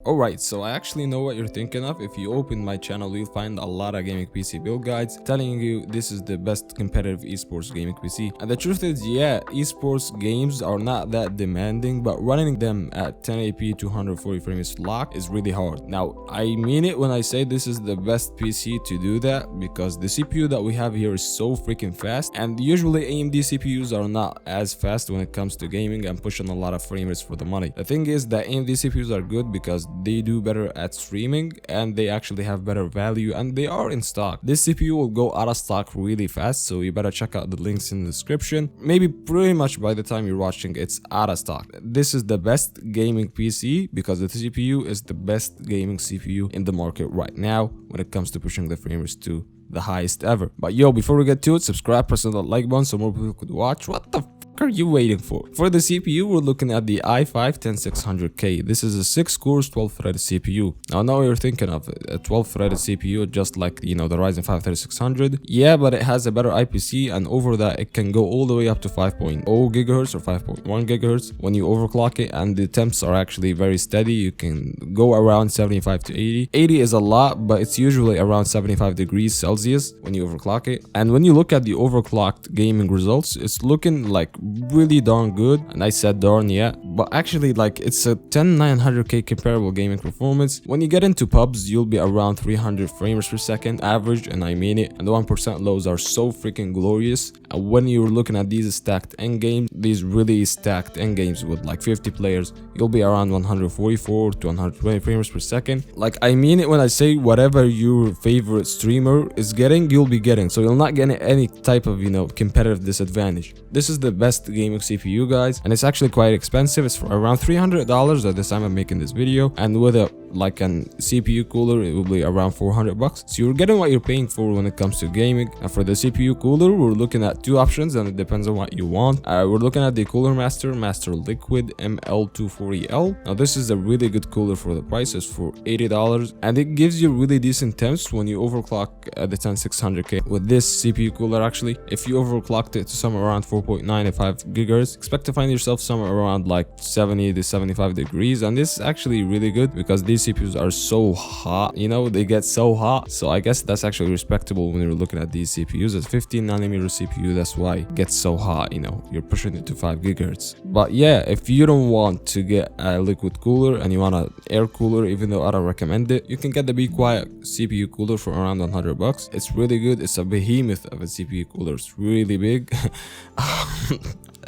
Alright, so I actually know what you're thinking of. If you open my channel, you'll find a lot of gaming PC build guides telling you this is the best competitive esports gaming PC. And the truth is, yeah, esports games are not that demanding, but running them at 1080p 240 frames lock is really hard. Now, I mean it when I say this is the best PC to do that, because the CPU that we have here is so freaking fast, and usually AMD CPUs are not as fast when it comes to gaming and pushing a lot of frame rates for the money. The thing is that AMD CPUs are good because they do better at streaming and they actually have better value and they are in stock. This CPU will go out of stock really fast, so you better check out the links in the description. Maybe pretty much by the time you're watching, it's out of stock. This is the best gaming PC because the CPU is the best gaming CPU in the market right now when it comes to pushing the frame rates to the highest ever. But yo, before we get to it, subscribe, press on that like button so more people could watch. What the are you waiting for? For the CPU, we're looking at the i5 10600K. This is a 6-core 12-threaded CPU. Now, I know what you're thinking of, a 12-threaded CPU just like, you know, the Ryzen 5 3600. Yeah, but it has a better IPC, and over that, it can go all the way up to 5.0 gigahertz or 5.1 gigahertz when you overclock it, and the temps are actually very steady. You can go around 75 to 80. 80 is a lot, but it's usually around 75 degrees Celsius when you overclock it. And when you look at the overclocked gaming results, it's looking like really darn good. And I said darn, yeah, but actually, like, it's a 10900K comparable gaming performance. When you get into pubs, you'll be around 300 frames per second average, and I mean it. And the 1% lows are so freaking glorious. And when you're looking at these stacked endgames, these really stacked endgames with like 50 players, you'll be around 144 to 120 frames per second. Like, I mean it when I say whatever your favorite streamer is getting, you'll be getting. So you'll not get any type of, you know, competitive disadvantage. This is the best gaming CPU, guys, and it's actually quite expensive. It's for around $300 at this time I'm making this video, and with a like an CPU cooler, it will be around $400. So you're getting what you're paying for when it comes to gaming. And for the CPU cooler, we're looking at two options, and it depends on what you want. We're looking at the Cooler Master Liquid ML240L. Now, this is a really good cooler for the price. It's for $80, and it gives you really decent temps when you overclock the 10600K with this CPU cooler. Actually, if you overclocked it to somewhere around 4.95 gigahertz, expect to find yourself somewhere around like 70 to 75 degrees. And this is actually really good because these CPUs are so hot, you know, they get so hot. So I guess that's actually respectable when you're looking at these CPUs. It's 15nm CPU, that's why it gets so hot, you know, you're pushing it to 5 gigahertz. But yeah, if you don't want to get a liquid cooler and you want an air cooler, even though I don't recommend it, you can get the Be Quiet CPU cooler for around $100. It's really good. It's a behemoth of a CPU cooler. It's really big.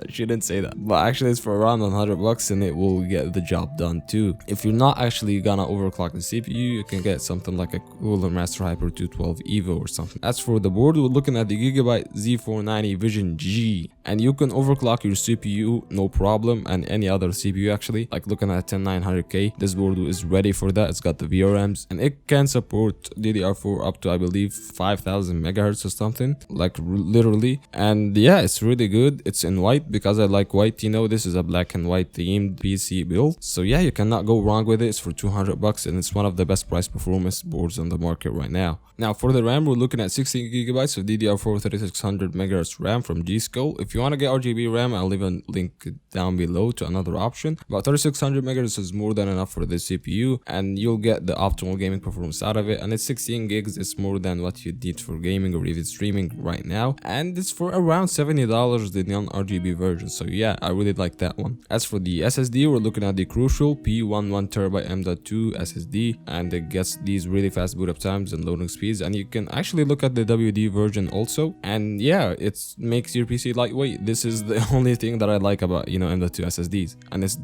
I shouldn't say that, but actually it's for around $100 and it will get the job done too. If you're not actually gonna overclock the CPU, you can get something like a Cooler Master Hyper 212 Evo or something. As for the board, we're looking at the Gigabyte Z490 Vision G, and you can overclock your CPU no problem, and any other CPU actually. Like looking at 10900K, this board is ready for that. It's got the VRMs and it can support DDR4 up to, I believe, 5000 megahertz or something, like literally. And yeah, it's really good. It's in white because I like white, you know. This is a black and white themed PC build, so yeah, you cannot go wrong with it. It's for $200 and it's one of the best price performance boards on the market right now. Now for the RAM, we're looking at 16 gigabytes of DDR4 3600 MHz RAM from G.Skill. If you want to get RGB RAM, I'll leave a link down below to another option. But 3600 MHz is more than enough for this CPU, and you'll get the optimal gaming performance out of it. And it's 16 gigs. It's more than what you need for gaming or even streaming right now, and it's for around $70, the non-RGB version. So yeah, I really like that one. As for the SSD, we're looking at the crucial P11TB M.2 SSD, and it gets these really fast boot up times and loading speeds. And you can actually look at the WD version also, and yeah, it makes your PC lightweight. This is the only thing that I like about, you know, M.2 SSDs, and it's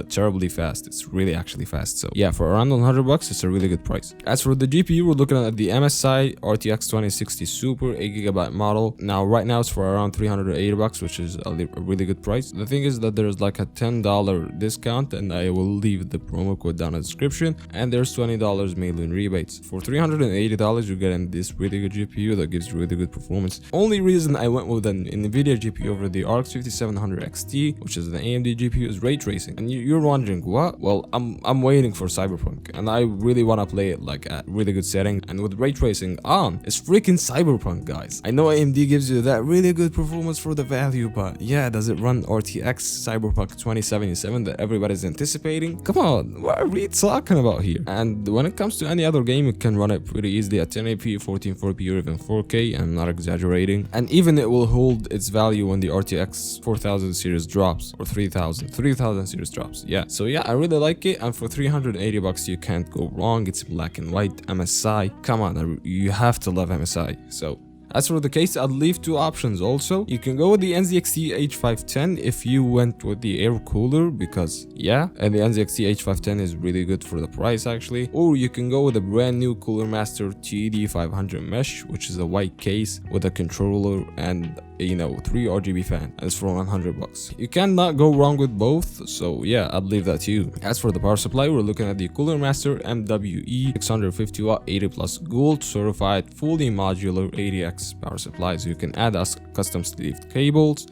terribly fast. It's really actually fast. So yeah, for around $100, it's a really good price. As for the GPU, we're looking at the MSI RTX 2060 Super 8GB model. Now right now it's for around $380, which is a really good price. The thing is that there's like a $10 discount, and I will leave the promo code down in the description, and there's $20 mainly in rebates. For $380, you're getting this really good GPU that gives really good performance. Only reason I went with an NVIDIA GPU over the RX 5700 XT, which is the AMD GPU, is ray tracing. And you're wondering what? Well, I'm waiting for Cyberpunk, and I really want to play it like at really good setting and with ray tracing on. It's freaking Cyberpunk, guys. I know AMD gives you that really good performance for the value, but yeah, does it run RTX Cyberpunk 2077 that everybody's anticipating? Come on, what are we talking about here? And when it comes to any other game, you can run it pretty easily at 1080p, 1440p, or even 4K. I'm not exaggerating. And even it will hold its value when the RTX 4000 series drops, or 3000 series drops. Yeah, so yeah, I really like it, and for 380 bucks you can't go wrong. It's black and white MSI. Come on, you have to love MSI. So as for the case, I'd leave two options also. You can go with the NZXT H510 if you went with the air cooler, because yeah, and the NZXT H510 is really good for the price actually. Or you can go with the brand new Cooler Master TD500 mesh, which is a white case with a controller and 3 RGB fan, and it's for 100 bucks. You cannot go wrong with both, so yeah, I'd leave that to you. As for the power supply, we're looking at the Cooler Master MWE 650 watt 80 plus gold certified fully modular 80x power supply, so you can add us custom sleeved cables.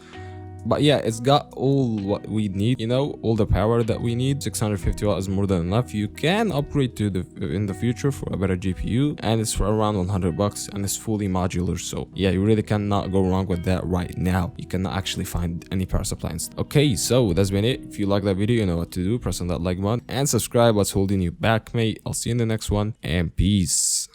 But yeah, it's got all what we need, all the power that we need. 650 watt is more than enough. You can upgrade to in the future for a better GPU, and it's for around 100 bucks, and it's fully modular. So yeah, you really cannot go wrong with that right now. You cannot actually find any power supplies. Okay, so that's been it. If you like that video, you know what to do. Press on that like button and subscribe. What's holding you back, mate? I'll see you in the next one, and peace.